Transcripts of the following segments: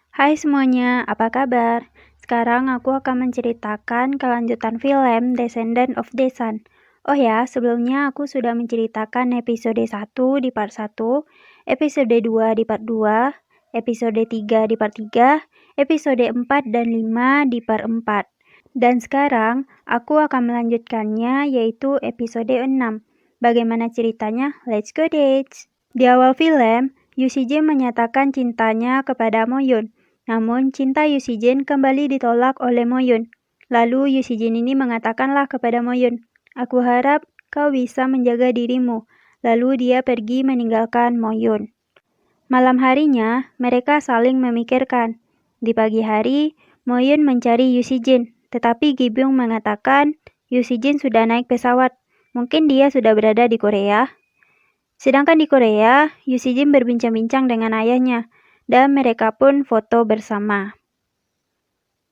Hai semuanya, apa kabar? Sekarang aku akan menceritakan kelanjutan film Descendant of the Sun. Oh ya, sebelumnya aku sudah menceritakan episode 1 di part 1, episode 2 di part 2, episode 3 di part 3, episode 4 dan 5 di part 4. Dan sekarang aku akan melanjutkannya yaitu episode 6. Bagaimana ceritanya? Let's go dates! Di awal film, Yu Si-jin menyatakan cintanya kepada Mo-yoon. Namun, cinta Yu Si-jin kembali ditolak oleh Mo-yoon. Lalu Yu Si-jin ini mengatakanlah kepada Mo-yoon, "Aku harap kau bisa menjaga dirimu." Lalu dia pergi meninggalkan Mo-yoon. Malam harinya, mereka saling memikirkan. Di pagi hari, Mo-yoon mencari Yu Si-jin, tetapi Gi-byung mengatakan Yu Si-jin sudah naik pesawat. Mungkin dia sudah berada di Korea. Sedangkan di Korea, Yu Si-jin berbincang-bincang dengan ayahnya, dan mereka pun foto bersama.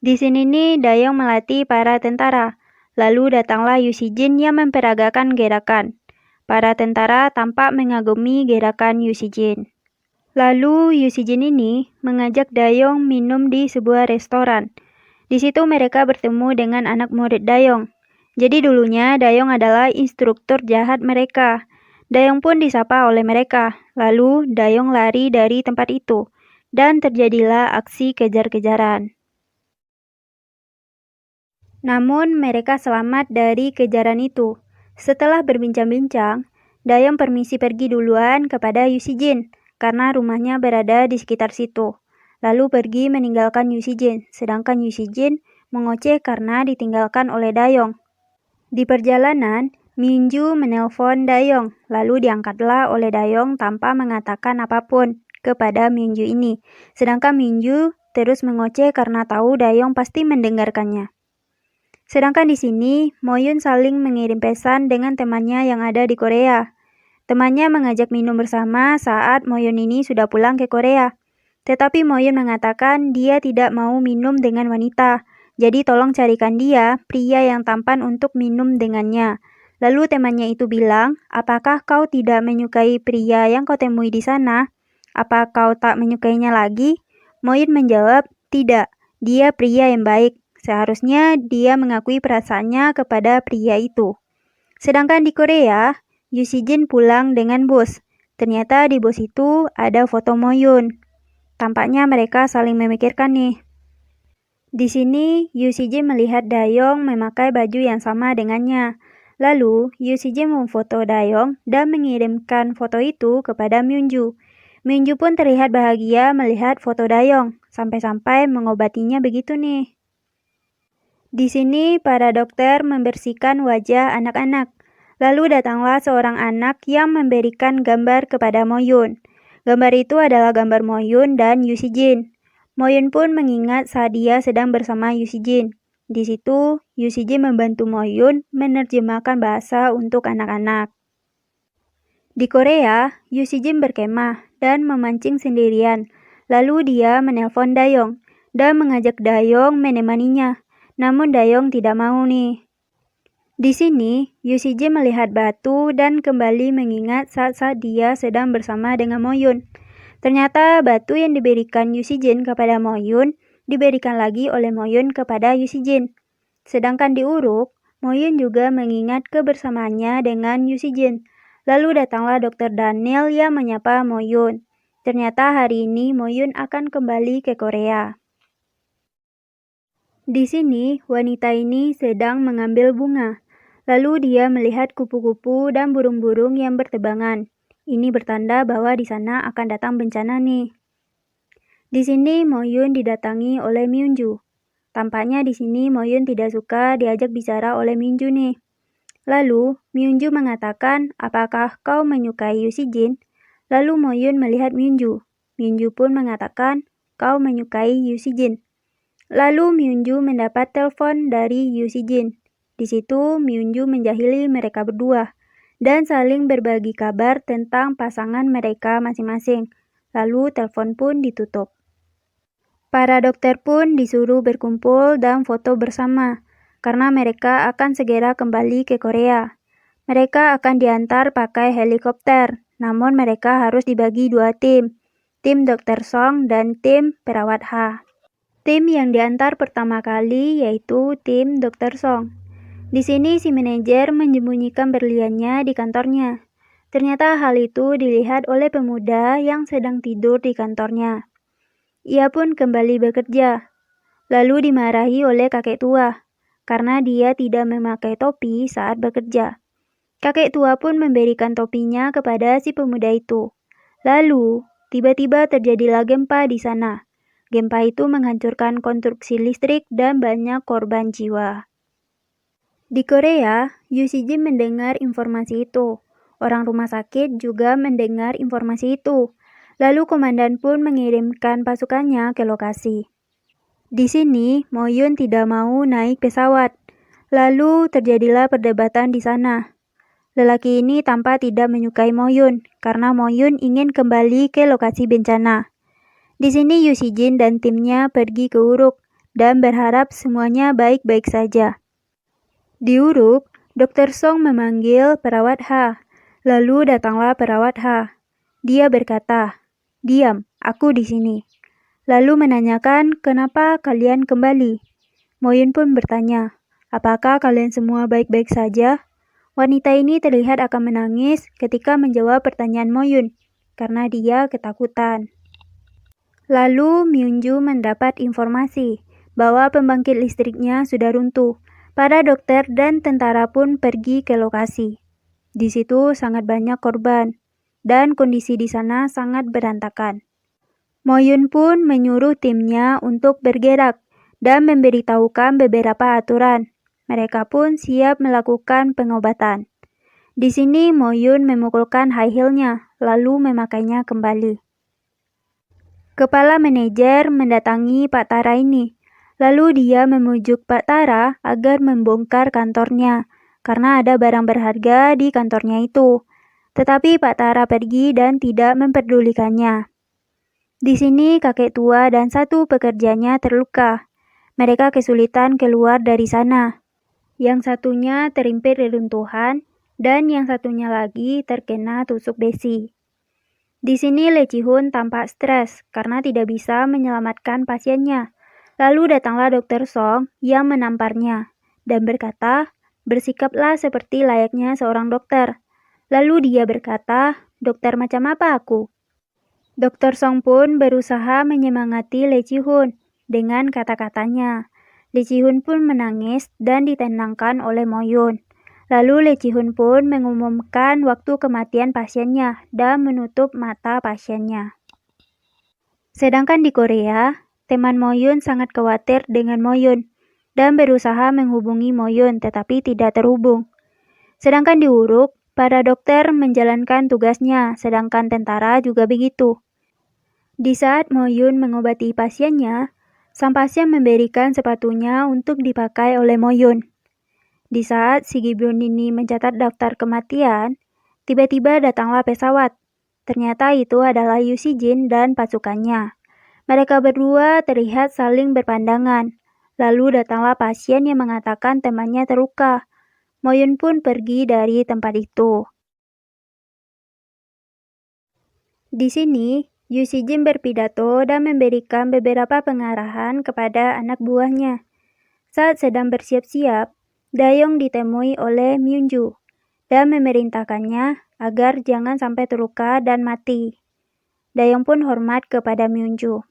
Di sini nih, Dayong melatih para tentara. Lalu datanglah Yu Si-jin yang memperagakan gerakan. Para tentara tampak mengagumi gerakan Yu Si-jin. Lalu Yu Si-jin ini mengajak Dayong minum di sebuah restoran. Di situ mereka bertemu dengan anak murid Dayong. Jadi dulunya Dayong adalah instruktur jahat mereka. Dayong pun disapa oleh mereka. Lalu Dayong lari dari tempat itu. Dan terjadilah aksi kejar-kejaran. Namun mereka selamat dari kejaran itu. Setelah berbincang-bincang, Dayong permisi pergi duluan kepada Yu Si-jin karena rumahnya berada di sekitar situ. Lalu pergi meninggalkan Yu Si-jin, sedangkan Yu Si-jin mengoceh karena ditinggalkan oleh Dayong. Di perjalanan, Minju menelpon Dayong, lalu diangkatlah oleh Dayong tanpa mengatakan apapun kepada Minju ini. Sedangkan Minju terus mengoceh karena tahu Dayong pasti mendengarkannya. Sedangkan di sini, Mo-yoon saling mengirim pesan dengan temannya yang ada di Korea. Temannya mengajak minum bersama saat Mo-yoon ini sudah pulang ke Korea. Tetapi Mo-yoon mengatakan dia tidak mau minum dengan wanita. Jadi tolong carikan dia pria yang tampan untuk minum dengannya. Lalu temannya itu bilang, "Apakah kau tidak menyukai pria yang kau temui di sana? Apa kau tak menyukainya lagi?" Mo-yoon menjawab, "Tidak, dia pria yang baik. Seharusnya dia mengakui perasaannya kepada pria itu." Sedangkan di Korea, Yu Si-jin pulang dengan bos. Ternyata di bos itu ada foto Mo-yoon. Tampaknya mereka saling memikirkan nih. Di sini, Yu Si-jin melihat Dayong memakai baju yang sama dengannya. Lalu, Yu Si-jin memfoto Dayong dan mengirimkan foto itu kepada Myunju. Myunju pun terlihat bahagia melihat foto Dayong, sampai-sampai mengobatinya begitu nih. Di sini, para dokter membersihkan wajah anak-anak. Lalu datanglah seorang anak yang memberikan gambar kepada Mo-yoon. Gambar itu adalah gambar Mo-yoon dan Yu Si-jin. Mo-yoon pun mengingat saat dia sedang bersama Yu Si-jin. Di situ, Yu Si-jin membantu Mo-yoon menerjemahkan bahasa untuk anak-anak. Di Korea, Yu Si-jin berkemah dan memancing sendirian. Lalu dia menelpon Dayong dan mengajak Dayong menemaninya. Namun Dayong tidak mau nih. Di sini, Yu Si-jin melihat batu dan kembali mengingat saat-saat dia sedang bersama dengan Mo-yoon. Ternyata batu yang diberikan Yu Si-jin kepada Mo-yoon diberikan lagi oleh Mo-yoon kepada Yu Si-jin. Sedangkan di Uruk, Mo-yoon juga mengingat kebersamaannya dengan Yu Si-jin. Lalu datanglah Dr. Daniel yang menyapa Mo-yoon. Ternyata hari ini Mo-yoon akan kembali ke Korea. Di sini, wanita ini sedang mengambil bunga. Lalu dia melihat kupu-kupu dan burung-burung yang bertebangan. Ini bertanda bahwa di sana akan datang bencana nih. Di sini Mo-yoon didatangi oleh Myunju. Tampaknya di sini Mo-yoon tidak suka diajak bicara oleh Myunju nih. Lalu Myunju mengatakan, "Apakah kau menyukai Yu Si-jin?" Lalu Mo-yoon melihat Myunju. Myunju pun mengatakan, "Kau menyukai Yu Si-jin." Lalu Myunju mendapat telepon dari Yu Si-jin. Di situ Myunju menjahili mereka berdua dan saling berbagi kabar tentang pasangan mereka masing-masing. Lalu telepon pun ditutup. Para dokter pun disuruh berkumpul dan foto bersama karena mereka akan segera kembali ke Korea. Mereka akan diantar pakai helikopter, namun mereka harus dibagi 2 tim. tim Dr. Song, dan tim perawat H. Tim yang diantar pertama kali yaitu tim Dr. Song. Di sini si manajer menyembunyikan berliannya di kantornya. Ternyata hal itu dilihat oleh pemuda yang sedang tidur di kantornya. Ia pun kembali bekerja, lalu dimarahi oleh kakek tua karena dia tidak memakai topi saat bekerja. Kakek tua pun memberikan topinya kepada si pemuda itu. Lalu, tiba-tiba terjadilah gempa di sana. Gempa itu menghancurkan konstruksi listrik dan banyak korban jiwa. Di Korea, Yu Si-jin mendengar informasi itu. Orang rumah sakit juga mendengar informasi itu. Lalu komandan pun mengirimkan pasukannya ke lokasi. Di sini, Mo-yun tidak mau naik pesawat. Lalu terjadilah perdebatan di sana. Lelaki ini tampak tidak menyukai Mo-yun karena Mo-yun ingin kembali ke lokasi bencana. Di sini Yu Si-jin dan timnya pergi ke Uruk dan berharap semuanya baik-baik saja. Di Uruk, Dr. Song memanggil perawat H. Lalu datanglah perawat H. Dia berkata, "Diam, aku di sini." Lalu menanyakan kenapa kalian kembali. Mo-yun pun bertanya, "Apakah kalian semua baik-baik saja?" Wanita ini terlihat akan menangis ketika menjawab pertanyaan Mo-yun karena dia ketakutan. Lalu Myung-ju mendapat informasi bahwa pembangkit listriknya sudah runtuh. Para dokter dan tentara pun pergi ke lokasi. Di situ sangat banyak korban dan kondisi di sana sangat berantakan. Mo-yun pun menyuruh timnya untuk bergerak dan memberitahukan beberapa aturan. Mereka pun siap melakukan pengobatan. Di sini Mo-yun memukulkan high heel-nya, lalu memakainya kembali. Kepala manajer mendatangi Pak Tara ini. Lalu dia memujuk Pak Tara agar membongkar kantornya, karena ada barang berharga di kantornya itu. Tetapi Pak Tara pergi dan tidak memperdulikannya. Di sini kakek tua dan satu pekerjanya terluka. Mereka kesulitan keluar dari sana. Yang satunya terimpit reruntuhan dan yang satunya lagi terkena tusuk besi. Di sini Lee Ji-hoon tampak stres karena tidak bisa menyelamatkan pasiennya. Lalu datanglah Dr. Song yang menamparnya dan berkata, "Bersikaplah seperti layaknya seorang dokter." Lalu dia berkata, "Dokter macam apa aku?" Dr. Song pun berusaha menyemangati Lee Ji-hoon dengan kata-katanya. Lee Ji-hoon pun menangis dan ditenangkan oleh Mo-yun. Lalu Lee Ji-hoon pun mengumumkan waktu kematian pasiennya dan menutup mata pasiennya. Sedangkan di Korea, teman Mo-yun sangat khawatir dengan Mo-yun dan berusaha menghubungi Mo-yun tetapi tidak terhubung. Sedangkan di Uruk, para dokter menjalankan tugasnya, sedangkan tentara juga begitu. Di saat Mo-yun mengobati pasiennya, sang pasien memberikan sepatunya untuk dipakai oleh Mo-yun. Di saat si Gi-byun ini mencatat daftar kematian, tiba-tiba datanglah pesawat. Ternyata itu adalah Yu Si-jin dan pasukannya. Mereka berdua terlihat saling berpandangan. Lalu datanglah pasien yang mengatakan temannya terluka. Mo-yun pun pergi dari tempat itu. Di sini, Yu Si-jin berpidato dan memberikan beberapa pengarahan kepada anak buahnya. Saat sedang bersiap-siap, Dayong ditemui oleh Myung-ju dan memerintahkannya agar jangan sampai terluka dan mati. Dayong pun hormat kepada Myung-ju.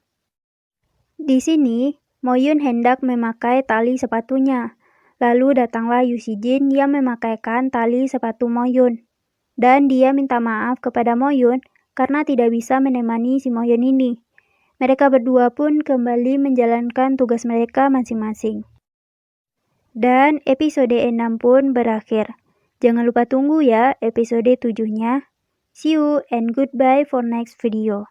Di sini, Mo-yun hendak memakai tali sepatunya. Lalu datanglah Yu Si-jin yang memakaikan tali sepatu Mo-yun. Dan dia minta maaf kepada Mo-yun karena tidak bisa menemani si Mo-yun ini. Mereka berdua pun kembali menjalankan tugas mereka masing-masing. Dan episode 6 pun berakhir. Jangan lupa tunggu ya episode 7-nya. See you and goodbye for next video.